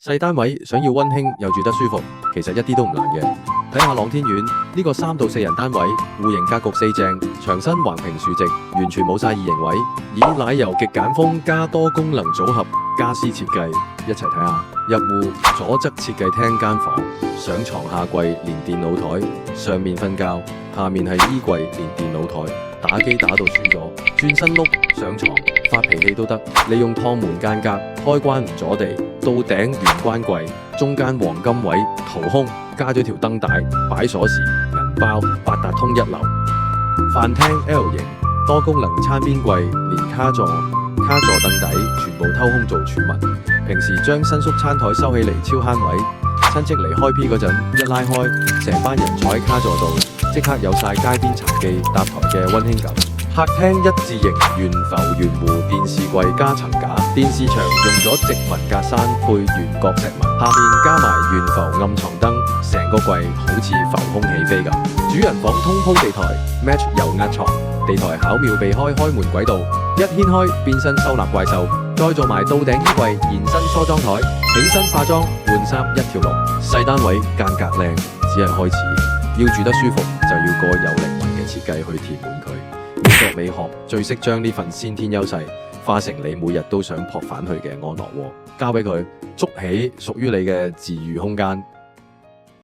細單位想要溫馨又住得舒服，其實一啲都唔難嘅。睇下朗天苑呢個3到4人單位，戶型格局四正，牆身橫平豎直，完全冇晒異形位，以奶油極簡風加多功能組合家私設計，一齊睇下。入戶左側設計廳間房，上床下櫃連電腦台，上面瞓覺，下面係衣櫃連電腦台，打機打到輸咗，轉身碌上床發脾氣都得。利用趟門間隔，開關唔阻地，到頂玄關櫃，中間黃金位掏空，加咗條燈帶，擺鎖匙、銀包，八達通一流。飯廳 L 型，多功能餐邊櫃連卡座凳底，全部偷空做儲物。平時將伸縮餐台收起嚟超慳位，親戚嚟開 P 嗰陣一拉開，成班人坐喺卡座度，即刻有晒街邊茶記搭台嘅溫馨感。客廳一字型懸浮圓弧電視櫃加層架，電視牆用咗殖民格柵配圓角石紋，下面加埋懸浮暗藏燈，成個櫃好似浮空起飛咁。主人房通鋪地台 match 油壓床，地台巧妙避開開門軌道，一掀開變身收納怪獸，再做埋到頂衣櫃延伸梳妝台，起身化妝換衫一條龍。細單位間隔靚只係開始，要住得舒服就要個有靈魂嘅設計去填滿佢。美國美學最識將呢份先天優勢化成你每日都想撲返去嘅安樂窩，交俾佢，築起屬於你嘅治癒空間。